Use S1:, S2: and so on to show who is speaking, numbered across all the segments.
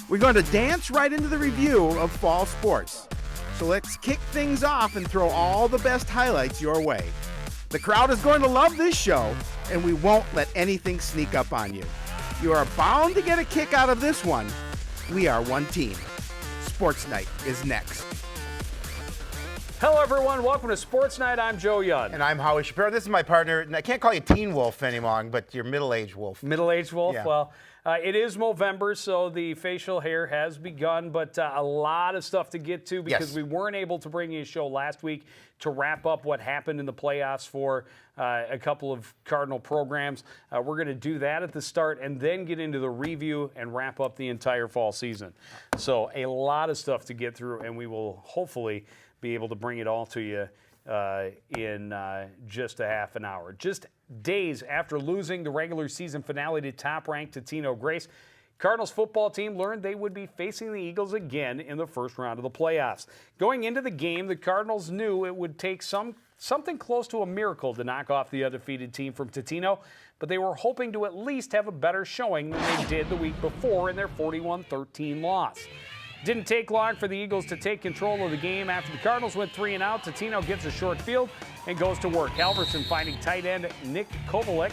S1: We're going to dance right into the review of fall sports. So let's kick things off and throw all the best highlights your way. The crowd is going to love this show, and we won't let anything sneak up on you. You are bound to get a kick out of this one. We are one team. Sportsnight is next.
S2: Hello, everyone. Welcome to Sports Night. I'm Joe Young.
S1: And I'm Howie Shapiro. This is my partner. And I can't call you Teen Wolf anymore, but you're Middle-Aged Wolf.
S2: Middle-Aged Wolf?
S1: Yeah.
S2: Well, it is Movember, so the facial hair has begun, but a lot of stuff to get to because we weren't able to bring you a show last week to wrap up what happened in the playoffs for a couple of Cardinal programs. We're going to do that at the start and then get into the review and wrap up the entire fall season. So a lot of stuff to get through, and we will hopefully be able to bring it all to you in just a half an hour. Just days after losing the regular season finale to top-ranked Totino Grace, Cardinals football team learned they would be facing the Eagles again in the first round of the playoffs. Going into the game, the Cardinals knew it would take something close to a miracle to knock off the undefeated team from Totino, but they were hoping to at least have a better showing than they did the week before in their 41-13 loss. Didn't take long for the Eagles to take control of the game. After the Cardinals went 3-and-out, Totino gets a short field and goes to work. Halverson finding tight end Nick Kovalek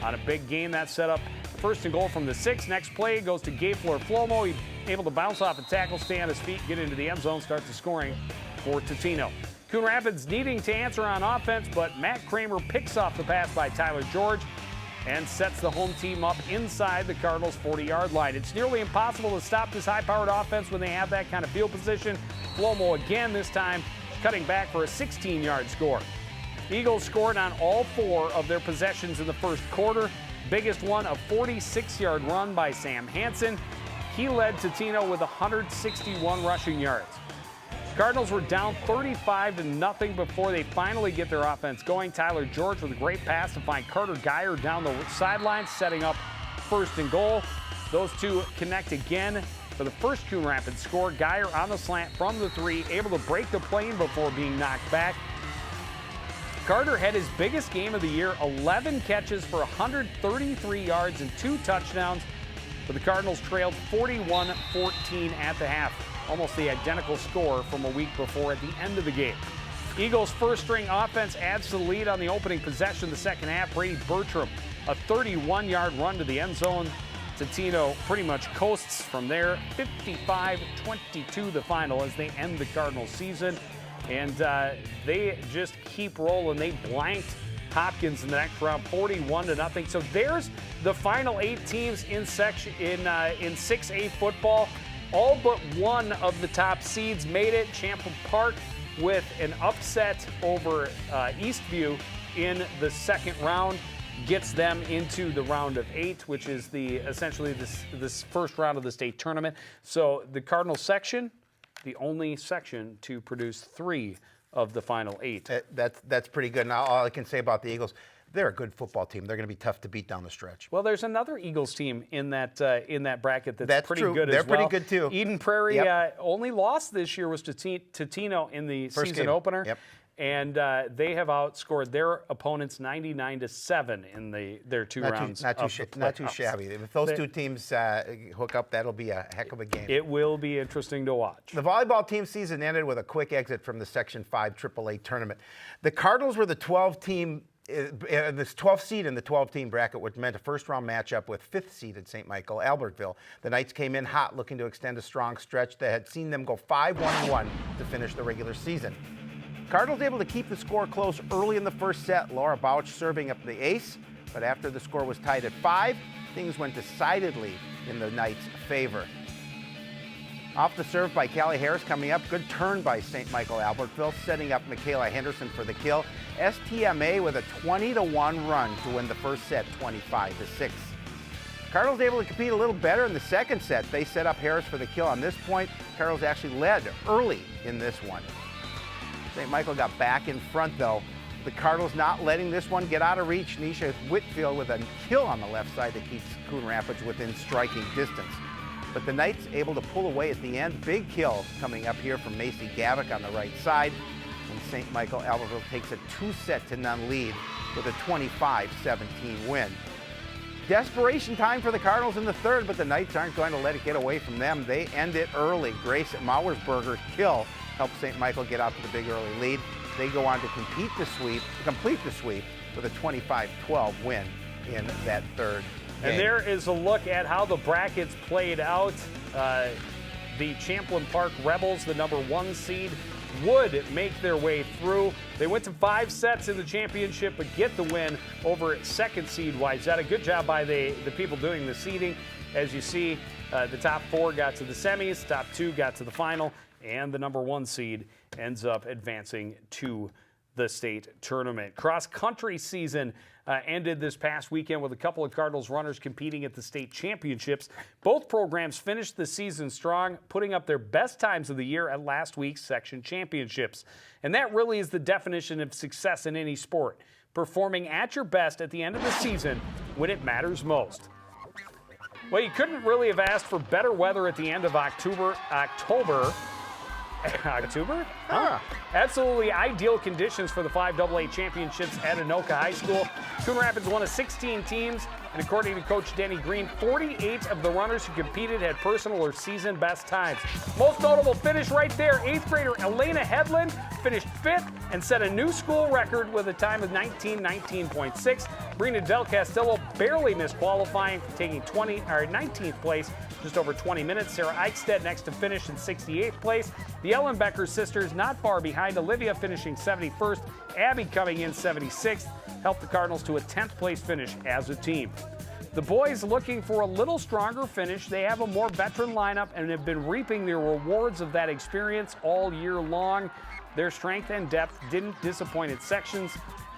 S2: on a big gain that set up first and goal from the 6. Next play goes to Gayflor Flomo. He able to bounce off a tackle, stay on his feet, get into the end zone, start the scoring for Totino. Coon Rapids needing to answer on offense, but Matt Kramer picks off the pass by Tyler George and sets the home team up inside the Cardinals' 40-yard line. It's nearly impossible to stop this high-powered offense when they have that kind of field position. Flomo again, this time cutting back for a 16-yard score. Eagles scored on all 4 of their possessions in the first quarter. Biggest one, a 46-yard run by Sam Hansen. He led Totino with 161 rushing yards. Cardinals were down 35-0 before they finally get their offense going. Tyler George with a great pass to find Carter Geyer down the sideline, setting up first and goal. Those two connect again for the first Coon Rapids score. Geyer on the slant from the 3, able to break the plane before being knocked back. Carter had his biggest game of the year, 11 catches for 133 yards and 2 touchdowns. But the Cardinals trailed 41-14 at the half. Almost the identical score from a week before at the end of the game. Eagles' first-string offense adds to the lead on the opening possession of the second half. Brady Bertram, a 31-yard run to the end zone. Totino pretty much coasts from there. 55-22 the final as they end the Cardinals season. And they just keep rolling. They blanked Hopkins in the next round, 41-0. So there's the final 8 teams in 6A football. All but one of the top seeds made it. Champlin Park with an upset over Eastview in the second round gets them into the round of 8, which is essentially this first round of the state tournament. So the Cardinal section, the only section to produce 3 of the final 8.
S1: That's pretty good. Now, all I can say about the Eagles, they're a good football team. They're going to be tough to beat down the stretch.
S2: Well, there's another Eagles team in that bracket that's pretty
S1: true.
S2: good as
S1: They're
S2: well.
S1: pretty good, too.
S2: Eden Prairie only lost this year was to Totino in the
S1: First
S2: season
S1: game.
S2: opener.
S1: Yep.
S2: And they have outscored their opponents 99-7 in their 2 rounds.
S1: Not too shabby. If those 2 teams hook up, that'll be a heck of a game.
S2: It will be interesting to watch.
S1: The volleyball team season ended with a quick exit from the Section 5 AAA tournament. The Cardinals were the 12th seed in the 12-team bracket, which meant a first-round matchup with 5th-seeded St. Michael Albertville. The Knights came in hot, looking to extend a strong stretch that had seen them go 5-1-1 to finish the regular season. Cardinals able to keep the score close early in the first set. Laura Bouch serving up the ace, but after the score was tied at 5, things went decidedly in the Knights' favor. Off the serve by Callie Harris coming up. Good turn by St. Michael Albertville, setting up Michaela Henderson for the kill. STMA with a 20-1 run to win the first set, 25-6. Cardinals able to compete a little better in the second set. They set up Harris for the kill on this point. Cardinals actually led early in this one. St. Michael got back in front, though. The Cardinals not letting this one get out of reach. Nisha Whitfield with a kill on the left side that keeps Coon Rapids within striking distance. But the Knights able to pull away at the end. Big kill coming up here from Macy Gavick on the right side. And St. Michael Albertville takes a 2-0 lead with a 25-17 win. Desperation time for the Cardinals in the third, but the Knights aren't going to let it get away from them. They end it early. Grace Mauersberger's kill helped St. Michael get out to the big early lead. They go on to complete the sweep with a 25-12 win in that third game.
S2: And there is a look at how the brackets played out. The Champlin Park Rebels, the number 1 seed, would make their way through. They went to 5 sets in the championship, but get the win over 2nd seed Wayzata. Good job by the people doing the seeding. As you see, the top 4 got to the semis, top 2 got to the final, and the number 1 seed ends up advancing to the state tournament. Cross-country season ended this past weekend with a couple of Cardinals runners competing at the state championships. Both programs finished the season strong, putting up their best times of the year at last week's section championships. And that really is the definition of success in any sport, performing at your best at the end of the season when it matters most. Well, you couldn't really have asked for better weather at the end of October? Huh? Absolutely ideal conditions for the 5AA championships at Anoka High School. Coon Rapids one of 16 teams, and according to Coach Denny Green, 48 of the runners who competed had personal or season best times. Most notable finish right there, 8th grader Elena Hedlund finished 5th and set a new school record with a time of 19:19.6. Brina Del Castillo barely missed qualifying, taking 19th place, just over 20 minutes. Sarah Eichstedt next to finish in 68th place. The Ellenbecker sisters not far behind. Olivia finishing 71st. Abby coming in 76th. Helped the Cardinals to a 10th place finish as a team. The boys looking for a little stronger finish. They have a more veteran lineup and have been reaping the rewards of that experience all year long. Their strength and depth didn't disappoint at sections,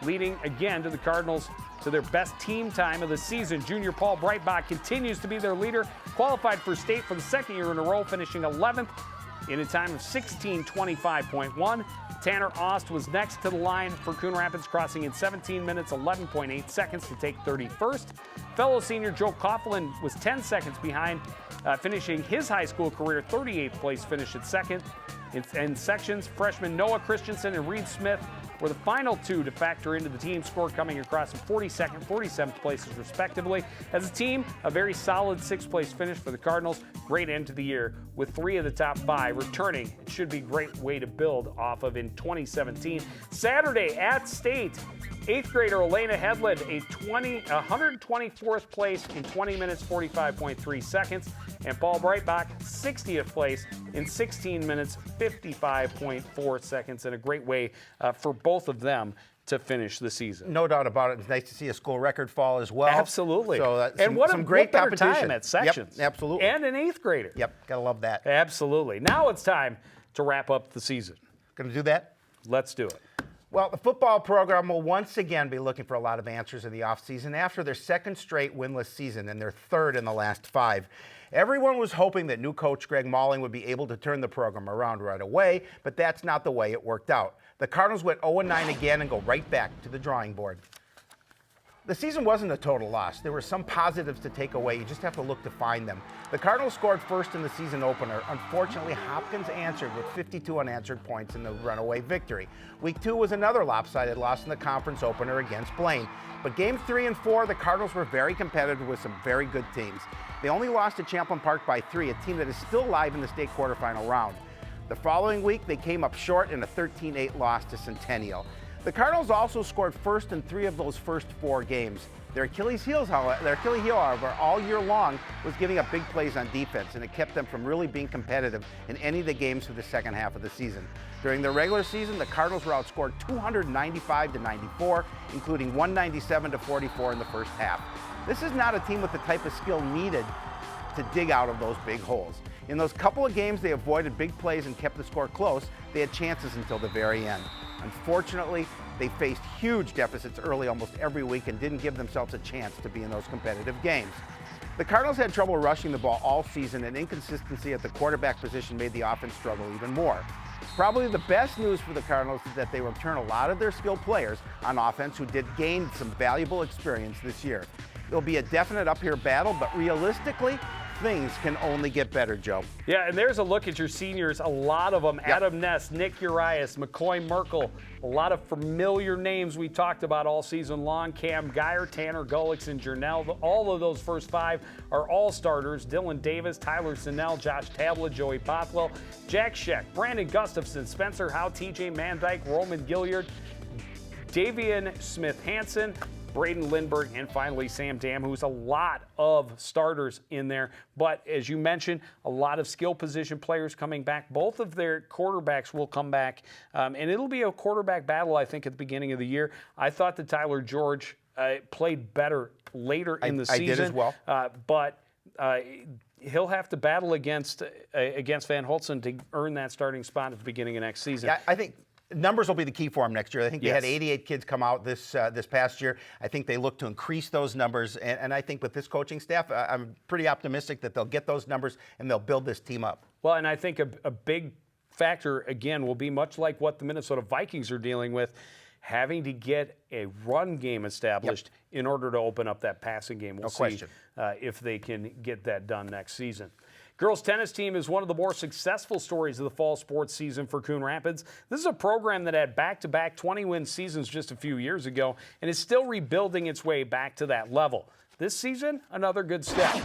S2: leading again to the Cardinals to their best team time of the season. Junior Paul Breitbach continues to be their leader, qualified for state for the 2nd year in a row, finishing 11th in a time of 16:25.1. Tanner Ost was next to the line for Coon Rapids, crossing in 17 minutes, 11.8 seconds to take 31st. Fellow senior Joe Coughlin was 10 seconds behind, finishing his high school career 38th place finish at 2nd. In sections, freshman Noah Christensen and Reed Smith were the final 2 to factor into the team score, coming across in 42nd, 47th places respectively. As a team, a very solid 6th place finish for the Cardinals. Great end to the year with 3 of the top 5 returning. It should be a great way to build off of in 2017. Saturday at State, 8th grader Elena Hedlund, a 124th place in 20 minutes, 45.3 seconds. And Paul Breitbach, 60th place in 16 minutes, 55.4 seconds. And a great way for both of them to finish the season.
S1: No doubt about it. It's nice to see a school record fall as well.
S2: Absolutely.
S1: So
S2: and what
S1: some great
S2: better
S1: competition
S2: time at sections.
S1: Yep, absolutely.
S2: And an 8th grader.
S1: Yep, gotta love that.
S2: Absolutely. Now it's time to wrap up the season.
S1: Gonna do that?
S2: Let's do it.
S1: Well, the football program will once again be looking for a lot of answers in the offseason after their 2nd straight winless season and their 3rd in the last 5. Everyone was hoping that new coach Greg Malling would be able to turn the program around right away, but that's not the way it worked out. The Cardinals went 0-9 again and go right back to the drawing board. The season wasn't a total loss. There were some positives to take away. You just have to look to find them. The Cardinals scored first in the season opener. Unfortunately, Hopkins answered with 52 unanswered points in the runaway victory. Week 2 was another lopsided loss in the conference opener against Blaine. But games 3 and 4, the Cardinals were very competitive with some very good teams. They only lost to Champlin Park by 3, a team that is still live in the state quarterfinal round. The following week, they came up short in a 13-8 loss to Centennial. The Cardinals also scored first in 3 of those first 4 games. Their Achilles heel, however, all year long was giving up big plays on defense, and it kept them from really being competitive in any of the games through the second half of the season. During the regular season, the Cardinals were outscored 295-94, including 197-44 in the first half. This is not a team with the type of skill needed to dig out of those big holes. In those couple of games, they avoided big plays and kept the score close. They had chances until the very end. Unfortunately, they faced huge deficits early almost every week and didn't give themselves a chance to be in those competitive games. The Cardinals had trouble rushing the ball all season, and inconsistency at the quarterback position made the offense struggle even more. Probably the best news for the Cardinals is that they return a lot of their skilled players on offense who did gain some valuable experience this year. It'll be a definite up-here battle, but realistically, things can only get better, Joe.
S2: Yeah, and there's a look at your seniors. A lot of them. Yep. Adam Ness, Nick Urias, McCoy Merkel. A lot of familiar names we talked about all season long. Cam Geyer, Tanner Gulix, and Jernell. All of those first 5 are all starters. Dylan Davis, Tyler Sinnell, Josh Tabla, Joey Bothwell, Jack Scheck, Brandon Gustafson, Spencer Howe, TJ Mandyke, Roman Gilliard, Davian Smith-Hansen, Braden Lindbergh, and finally Sam Dam, who's a lot of starters in there. But as you mentioned, a lot of skill position players coming back. Both of their quarterbacks will come back, and it'll be a quarterback battle, I think, at the beginning of the year. I thought that Tyler George played better later in the season.
S1: I did as well.
S2: But he'll have to battle against Van Holtzen to earn that starting spot at the beginning of next season.
S1: Yeah, I think numbers will be the key for them next year. I think they
S2: Yes.
S1: had 88 kids come out this past year. I think they look to increase those numbers, and I think with this coaching staff, I'm pretty optimistic that they'll get those numbers and they'll build this team up.
S2: Well, and I think a big factor, again, will be much like what the Minnesota Vikings are dealing with, having to get a run game established in order to open up that passing game. We'll see if they can get that done next season. Girls tennis team is one of the more successful stories of the fall sports season for Coon Rapids. This is a program that had back-to-back 20-win seasons just a few years ago and is still rebuilding its way back to that level. This season, another good step.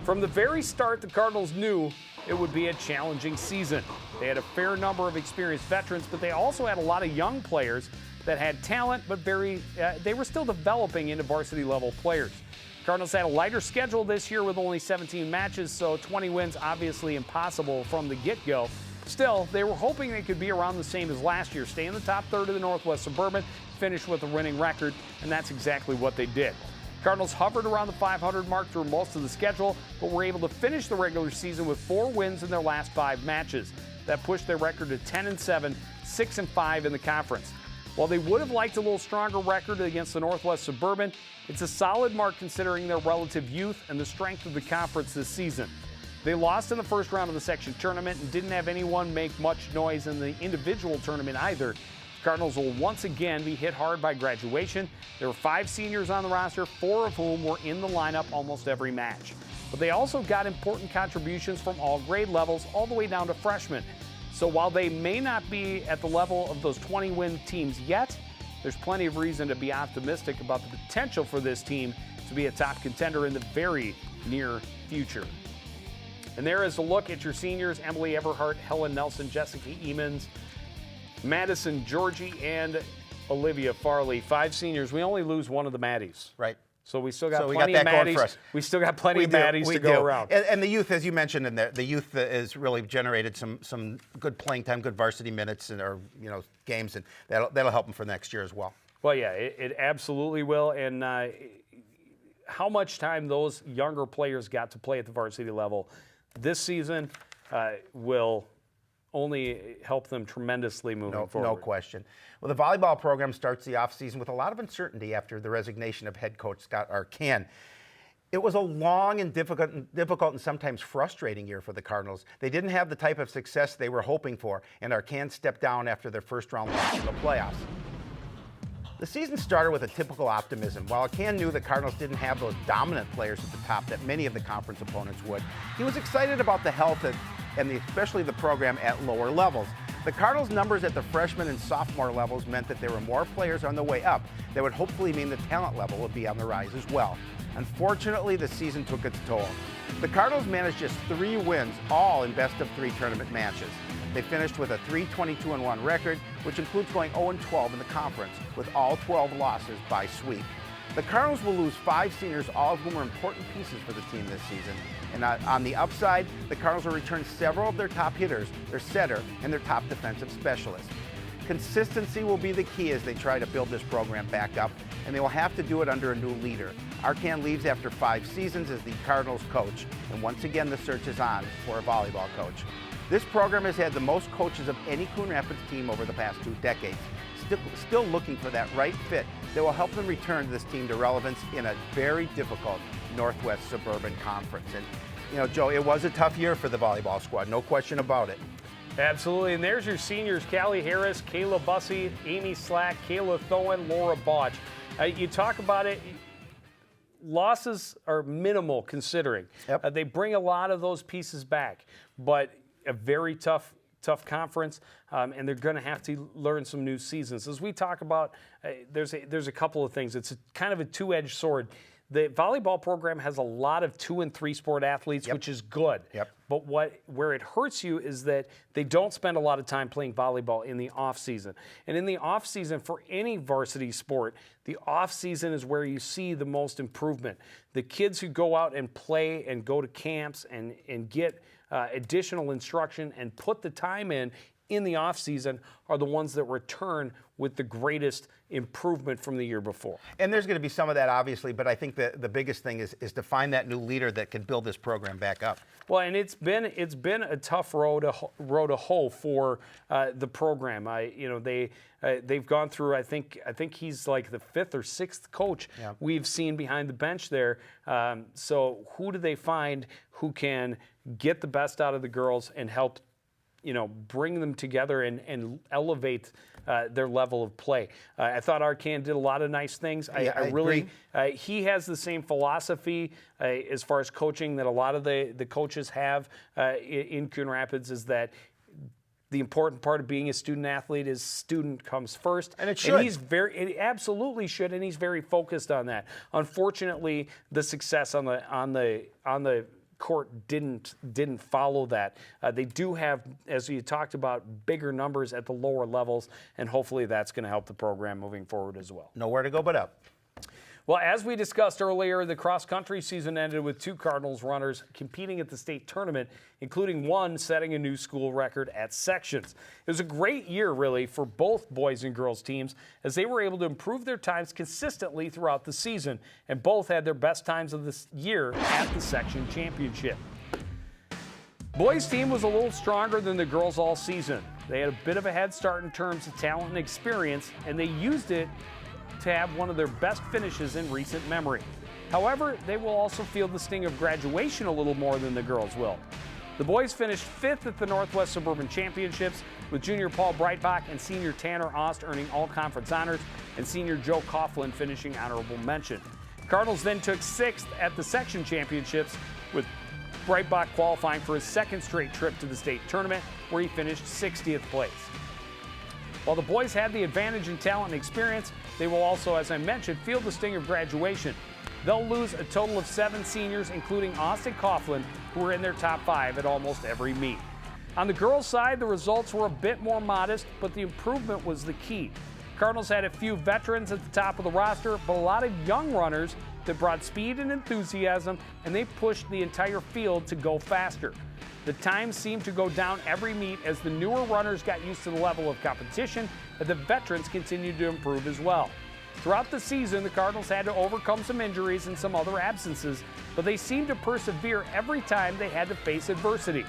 S2: From the very start, the Cardinals knew it would be a challenging season. They had a fair number of experienced veterans, but they also had a lot of young players that had talent, but they were still developing into varsity-level players. Cardinals had a lighter schedule this year with only 17 matches, so 20 wins obviously impossible from the get-go. Still, they were hoping they could be around the same as last year, stay in the top third of the Northwest Suburban, finish with a winning record, and that's exactly what they did. Cardinals hovered around the 500 mark through most of the schedule, but were able to finish the regular season with 4 wins in their last 5 matches. That pushed their record to 10-7, 6-5 in the conference. While they would have liked a little stronger record against the Northwest Suburban, it's a solid mark considering their relative youth and the strength of the conference this season. They lost in the first round of the section tournament and didn't have anyone make much noise in the individual tournament either. Cardinals will once again be hit hard by graduation. There were 5 seniors on the roster, 4 of whom were in the lineup almost every match. But they also got important contributions from all grade levels, all the way down to freshmen. So while they may not be at the level of those 20-win teams yet, there's plenty of reason to be optimistic about the potential for this team to be a top contender in the very near future. And there is a look at your seniors: Emily Everhart, Helen Nelson, Jessica Emons, Madison Georgie, and Olivia Farley. 5 seniors. We only lose one of the Maddies.
S1: Right.
S2: So we still got plenty of Maddies. We still got plenty of Maddies to go around.
S1: And the youth, as you mentioned in there, the youth has really generated some good playing time, good varsity minutes, or games, and that'll help them for next year as well.
S2: Well, yeah, it absolutely will. And how much time those younger players got to play at the varsity level this season will only help them tremendously moving forward.
S1: No question. Well, the volleyball program starts the offseason with a lot of uncertainty after the resignation of head coach Scott Arcan. It was a long and difficult and sometimes frustrating year for the Cardinals. They didn't have the type of success they were hoping for, and Arcan stepped down after their first-round loss in the playoffs. The season started with a typical optimism. While Arcan knew the Cardinals didn't have those dominant players at the top that many of the conference opponents would, he was excited about the health and especially the program at lower levels. The Cardinals' numbers at the freshman and sophomore levels meant that there were more players on the way up. That would hopefully mean the talent level would be on the rise as well. Unfortunately, the season took its toll. The Cardinals managed just 3 wins, all in best-of-3 tournament matches. They finished with a 3-22-1 record, which includes going 0-12 in the conference, with all 12 losses by sweep. The Cardinals will lose 5 seniors, all of whom are important pieces for the team this season. And on the upside, the Cardinals will return several of their top hitters, their setter, and their top defensive specialists. Consistency will be the key as they try to build this program back up, and they will have to do it under a new leader. Arcan leaves after 5 seasons as the Cardinals coach, and once again the search is on for a volleyball coach. This program has had the most coaches of any Coon Rapids team over the past 2 decades. Still looking for that right fit that will help them return this team to relevance in a very difficult Northwest Suburban Conference. And, Joe, it was a tough year for the volleyball squad, no question about it.
S2: Absolutely, and there's your seniors: Callie Harris, Kayla Bussey, Amy Slack, Kayla Thoen, Laura Botch. You talk about it, losses are minimal considering.
S1: Yep.
S2: They bring a lot of those pieces back, but a very tough conference, and they're going to have to learn some new seasons. As we talk about, there's a couple of things. It's kind of a two-edged sword. The volleyball program has a lot of 2- and 3-sport athletes, which is good.
S1: Yep.
S2: But where it hurts you is that they don't spend a lot of time playing volleyball in the off season. And in the off season for any varsity sport, the off season is where you see the most improvement. The kids who go out and play and go to camps and get additional instruction and put the time in the off season are the ones that return with the greatest improvement from the year before.
S1: And there's going to be some of that, obviously, but I think the biggest thing is to find that new leader that can build this program back up.
S2: Well, and it's been a tough road to hoe for the program. They've gone through. I think he's like the 5th or 6th coach we've seen behind the bench there. So who do they find who can get the best out of the girls and help bring them together and elevate their level of play? I thought Arcan did a lot of nice things. I really agree. He has the same philosophy as far as coaching that a lot of the coaches have in Coon Rapids, is that the important part of being a student athlete is student comes first.
S1: And it should.
S2: And it absolutely should, and he's very focused on that. Unfortunately, the success on the court didn't follow that. They do have, as you talked about, bigger numbers at the lower levels, and hopefully that's going to help the program moving forward as well.
S1: Nowhere to go but up.
S2: Well, as we discussed earlier, the cross-country season ended with 2 Cardinals runners competing at the state tournament, including one setting a new school record at sections. It was a great year, really, for both boys and girls teams, as they were able to improve their times consistently throughout the season, and both had their best times of this year at the section championship. Boys' team was a little stronger than the girls all season. They had a bit of a head start in terms of talent and experience, and they used it to have one of their best finishes in recent memory. However, they will also feel the sting of graduation a little more than the girls will. The boys finished 5th at the Northwest Suburban Championships, with junior Paul Breitbach and senior Tanner Ost earning all-conference honors, and senior Joe Coughlin finishing honorable mention. Cardinals then took 6th at the section championships, with Breitbach qualifying for his 2nd straight trip to the state tournament, where he finished 60th place. While the boys had the advantage in talent and experience, they will also, as I mentioned, feel the sting of graduation. They'll lose a total of 7 seniors, including Austin Coughlin, who were in their top 5 at almost every meet. On the girls' side, the results were a bit more modest, but the improvement was the key. Cardinals had a few veterans at the top of the roster, but a lot of young runners that brought speed and enthusiasm, and they pushed the entire field to go faster. The times seemed to go down every meet as the newer runners got used to the level of competition, and the veterans continued to improve as well. Throughout the season, the Cardinals had to overcome some injuries and some other absences, but they seemed to persevere every time they had to face adversity.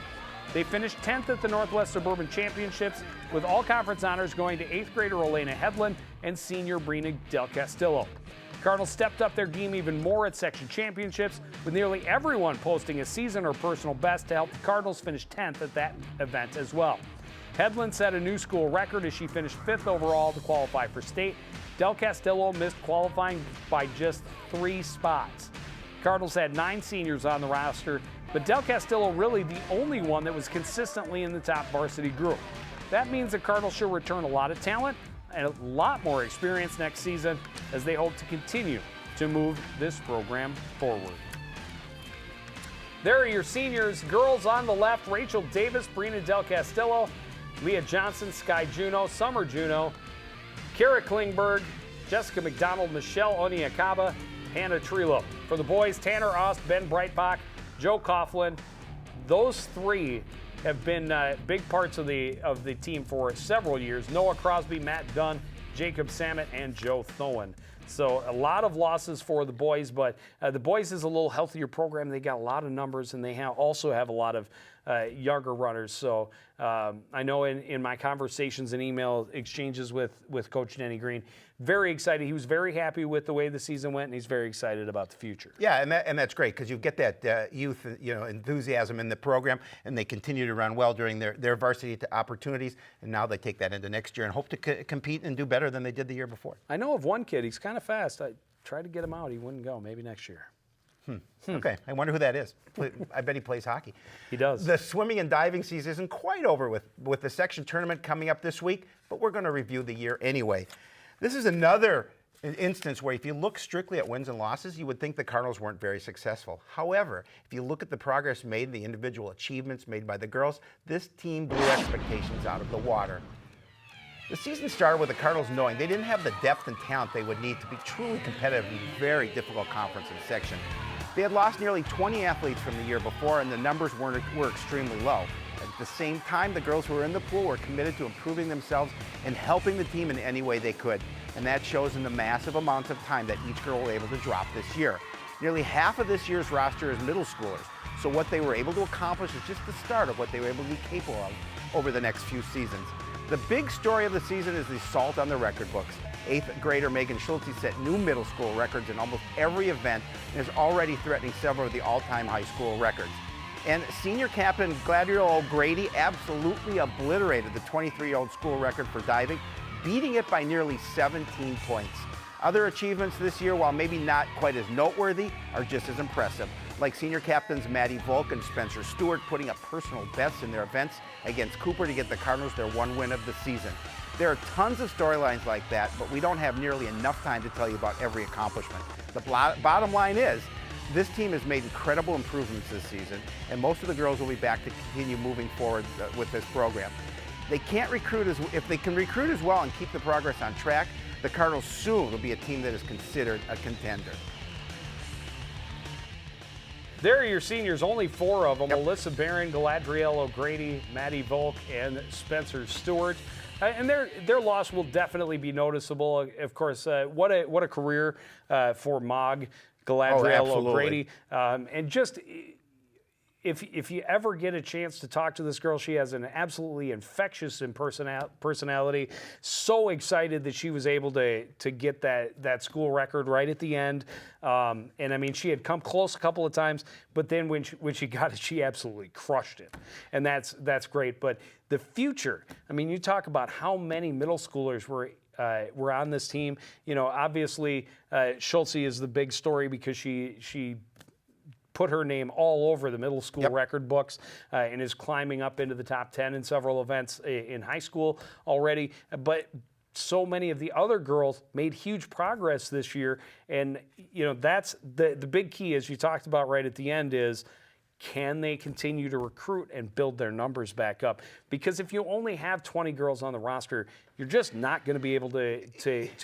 S2: They finished 10th at the Northwest Suburban Championships, with all conference honors going to 8th grader Elena Hedlund and senior Brina Del Castillo. Cardinals stepped up their game even more at section championships, with nearly everyone posting a season or personal best to help the Cardinals finish 10th at that event as well. Hedlund set a new school record as she finished 5th overall to qualify for state. Del Castillo missed qualifying by just 3 spots. Cardinals had 9 seniors on the roster, but Del Castillo really the only one that was consistently in the top varsity group. That means the Cardinals should return a lot of talent and a lot more experience next season, as they hope to continue to move this program forward. There are your seniors. Girls on the left, Rachel Davis, Brina Del Castillo, Leah Johnson, Sky Juneau, Summer Juneau, Kara Klingberg, Jessica McDonald, Michelle Oniakaba, Hannah Trello. For the boys, Tanner Ost, Ben Breitbach, Joe Coughlin. Those 3 have been big parts of the team for several years. Noah Crosby, Matt Dunn, Jacob Samet, and Joe Thoen. So a lot of losses for the boys, but the boys is a little healthier program. They got a lot of numbers, and they also have a lot of younger runners. So I know in my conversations and email exchanges with Coach Denny Green, very excited. He was very happy with the way the season went, and he's very excited about the future.
S1: Yeah, and that's great, because you get that youth, enthusiasm in the program, and they continue to run well during their varsity opportunities, and now they take that into next year and hope to compete and do better than they did the year before.
S2: I know of one kid. He's kind of fast. I tried to get him out. He wouldn't go. Maybe next year.
S1: Okay, I wonder who that is. I bet he plays hockey.
S2: He does.
S1: The swimming and diving season isn't quite over with the section tournament coming up this week, but we're going to review the year anyway. This is another instance where if you look strictly at wins and losses, you would think the Cardinals weren't very successful. However, if you look at the progress made, the individual achievements made by the girls, this team blew expectations out of the water. The season started with the Cardinals knowing they didn't have the depth and talent they would need to be truly competitive in a very difficult conference and section. They had lost nearly 20 athletes from the year before, and the numbers were extremely low. At the same time, the girls who were in the pool were committed to improving themselves and helping the team in any way they could. And that shows in the massive amounts of time that each girl was able to drop this year. Nearly half of this year's roster is middle schoolers, so what they were able to accomplish is just the start of what they were able to be capable of over the next few seasons. The big story of the season is the salt on the record books. 8th grader Megan Schultze set new middle school records in almost every event and is already threatening several of the all-time high school records. And senior captain Galadriel O'Grady absolutely obliterated the 23-year-old school record for diving, beating it by nearly 17 points. Other achievements this year, while maybe not quite as noteworthy, are just as impressive, like senior captains Maddie Volk and Spencer Stewart putting up personal bests in their events against Cooper to get the Cardinals their one win of the season. There are tons of storylines like that, but we don't have nearly enough time to tell you about every accomplishment. The bottom line is, this team has made incredible improvements this season, and most of the girls will be back to continue moving forward with this program. They can't recruit if they can recruit as well and keep the progress on track, the Cardinals soon will be a team that is considered a contender.
S2: There are your seniors, only 4 of them.
S1: Yep.
S2: Alyssa Barron, Galadriel O'Grady, Maddie Volk, and Spencer Stewart. And their loss will definitely be noticeable. Of course, what a career for Mog, Galadriel O'Grady. And just if you ever get a chance to talk to this girl, she has an absolutely infectious personality. So excited that she was able to get that school record right at the end. And I mean, she had come close a couple of times, but then when she got it, she absolutely crushed it. And that's great. But the future, I mean, you talk about how many middle schoolers were on this team. You know, obviously, Schultze is the big story because she put her name all over the middle school record books and is climbing up into the top 10 in several events in high school already. But so many of the other girls made huge progress this year. And, you know, that's the big key, as you talked about right at the end, is can they continue to recruit and build their numbers back up? Because if you only have 20 girls on the roster, you're just not going to be able to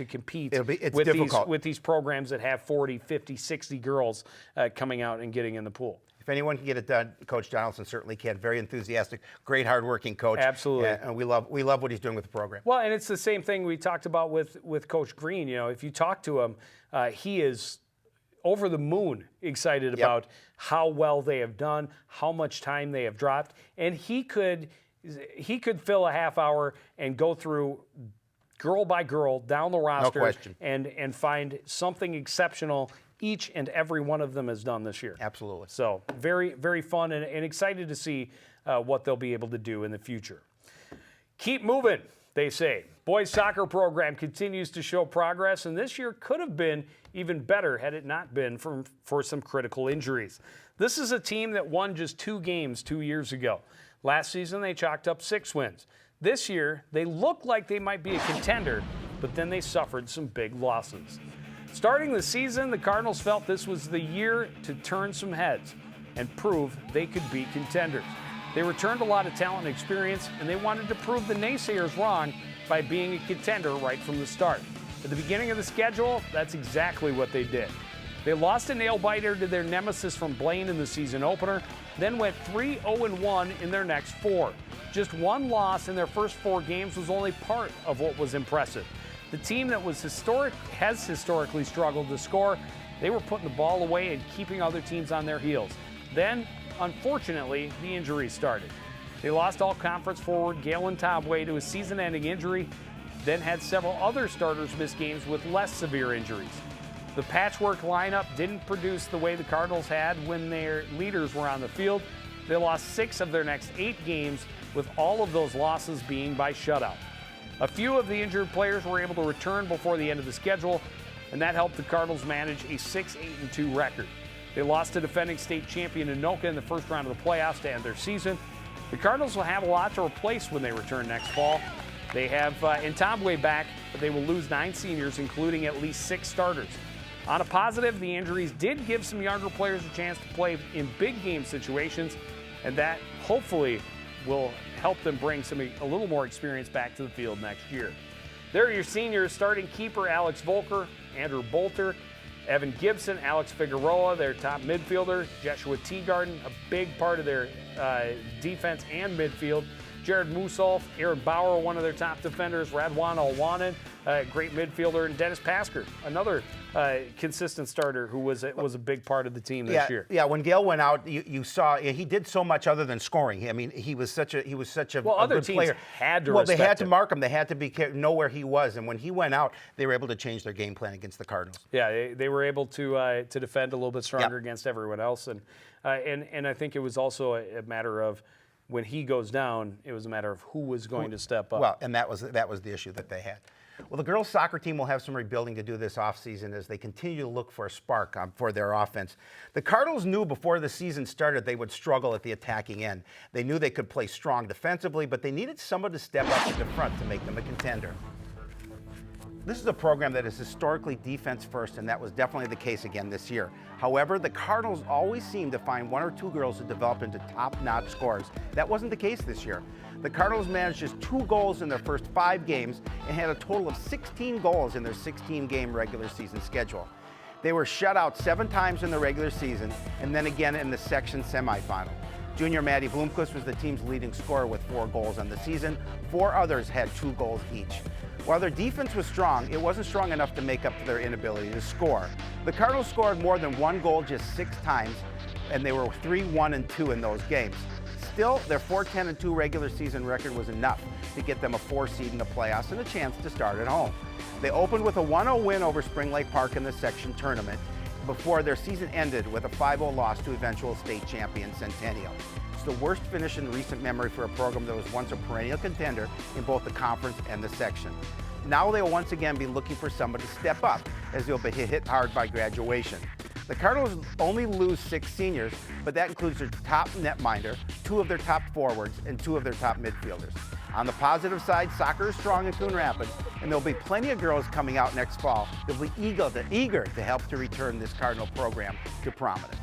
S2: compete with these programs that have 40, 50, 60 girls coming out and getting in the pool.
S1: If anyone can get it done, Coach Donaldson certainly can. Very enthusiastic, great, hardworking coach.
S2: Absolutely.
S1: And we love what he's doing with the program.
S2: Well, and it's the same thing we talked about with Coach Green. You know, if you talk to him, he is over the moon excited about how well they have done, how much time they have dropped, and he could fill a half hour and go through girl by girl down the roster,
S1: no question,
S2: and find something exceptional each and every one of them has done this year.
S1: Absolutely.
S2: So very, very fun and excited to see what they'll be able to do in the future. Keep moving, they say. Boys soccer program continues to show progress, and this year could have been even better had it not been for some critical injuries. This is a team that won just 2 games 2 years ago. Last season, they chalked up 6 wins. This year, they looked like they might be a contender, but then they suffered some big losses. Starting the season, the Cardinals felt this was the year to turn some heads and prove they could be contenders. They returned a lot of talent and experience, and they wanted to prove the naysayers wrong by being a contender right from the start. At the beginning of the schedule, that's exactly what they did. They lost a nail-biter to their nemesis from Blaine in the season opener, then went 3-0-1 in their next 4. Just 1 loss in their first 4 games was only part of what was impressive. The team that has historically struggled to score, they were putting the ball away and keeping other teams on their heels. Then, unfortunately, the injuries started. They lost all-conference forward Galen Tobway to a season-ending injury, then had several other starters miss games with less severe injuries. The patchwork lineup didn't produce the way the Cardinals had when their leaders were on the field. They lost 6 of their next 8 games, with all of those losses being by shutout. A few of the injured players were able to return before the end of the schedule, and that helped the Cardinals manage a 6-8-2 record. They lost to defending state champion Anoka in the first round of the playoffs to end their season. The Cardinals will have a lot to replace when they return next fall. They have Ntambwe back, but they will lose 9 seniors, including at least 6 starters. On a positive, the injuries did give some younger players a chance to play in big game situations, and that hopefully will help them bring a little more experience back to the field next year. There are your seniors: starting keeper Alex Volker, Andrew Bolter, Evan Gibson, Alex Figueroa, their top midfielder, Joshua Teagarden, a big part of their defense and midfield, Jared Musolf, Aaron Bauer, one of their top defenders, Radwan Alwanen, great midfielder, and Dennis Pasker, another consistent starter who was a big part of the team this year.
S1: Yeah, when Gale went out, you saw he did so much other than scoring. I mean, he was such a
S2: other
S1: good
S2: teams
S1: player.
S2: had to
S1: they
S2: respect
S1: had to
S2: him.
S1: mark him. They had to know where he was, and when he went out, they were able to change their game plan against the Cardinals.
S2: Yeah, they were able to defend a little bit stronger against everyone else, and I think it was also a matter of, when he goes down, it was a matter of who was going to step up.
S1: Well, and that was the issue that they had. Well, the girls' soccer team will have some rebuilding to do this offseason as they continue to look for a spark for their offense. The Cardinals knew before the season started they would struggle at the attacking end. They knew they could play strong defensively, but they needed someone to step up at the front to make them a contender. This is a program that is historically defense first, and that was definitely the case again this year. However, the Cardinals always seem to find 1 or 2 girls who develop into top-notch scorers. That wasn't the case this year. The Cardinals managed just 2 goals in their first 5 games and had a total of 16 goals in their 16-game regular season schedule. They were shut out 7 times in the regular season and then again in the section semifinal. Junior Maddie Bloomquist was the team's leading scorer with 4 goals on the season. 4 others had 2 goals each. While their defense was strong, it wasn't strong enough to make up for their inability to score. The Cardinals scored more than 1 goal just 6 times, and they were 3-1-2 in those games. Still, their 4-10-2 regular season record was enough to get them a 4 seed in the playoffs and a chance to start at home. They opened with a 1-0 win over Spring Lake Park in the section tournament before their season ended with a 5-0 loss to eventual state champion Centennial. It's the worst finish in recent memory for a program that was once a perennial contender in both the conference and the section. Now they'll once again be looking for someone to step up, as they'll be hit hard by graduation. The Cardinals only lose 6 seniors, but that includes their top netminder, 2 of their top forwards, and 2 of their top midfielders. On the positive side, soccer is strong in Coon Rapids, and there'll be plenty of girls coming out next fall that'll be eager to help to return this Cardinal program to prominence.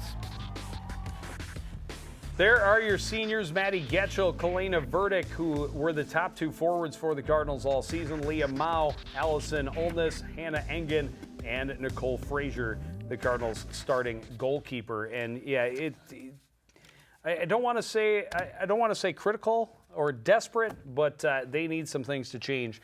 S2: There are your seniors: Maddie Getchell, Kalena Verdick, who were the top 2 forwards for the Cardinals all season, Leah Mao, Allison Olness, Hannah Engen, and Nicole Frazier, the Cardinals' starting goalkeeper. And yeah, I don't want to say critical or desperate, but they need some things to change.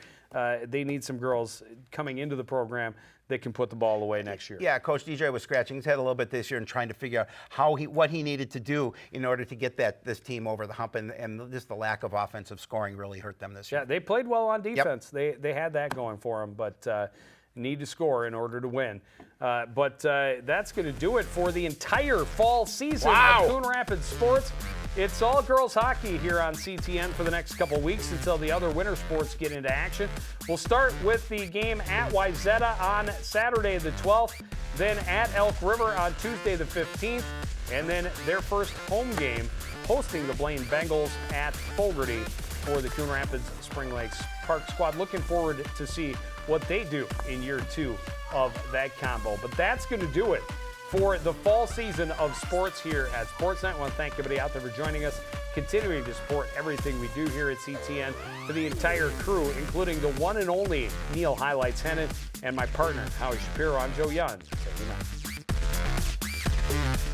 S2: They need some girls coming into the program that can put the ball away next year.
S1: Yeah, Coach DJ was scratching his head a little bit this year and trying to figure out what he needed to do in order to get this team over the hump, and just the lack of offensive scoring really hurt them this year.
S2: Yeah, they played well on defense. Yep. They had that going for them, but need to score in order to win. But that's going to do it for the entire fall season of Coon Rapids Sports. It's all girls hockey here on CTN for the next couple weeks until the other winter sports get into action. We'll start with the game at Wayzata on Saturday the 12th, then at Elk River on Tuesday the 15th, and then their first home game hosting the Blaine Bengals at Fogarty for the Coon Rapids Spring Lakes Park squad. Looking forward to see what they do in year 2 of that combo. But that's going to do it for the fall season of sports here at Sportsnight. I want to thank everybody out there for joining us, continuing to support everything we do here at CTN. For the entire crew, including the one and only Neil Highlights Hennon and my partner, Howie Shapiro, I'm Joe Young. Say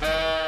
S2: goodnight.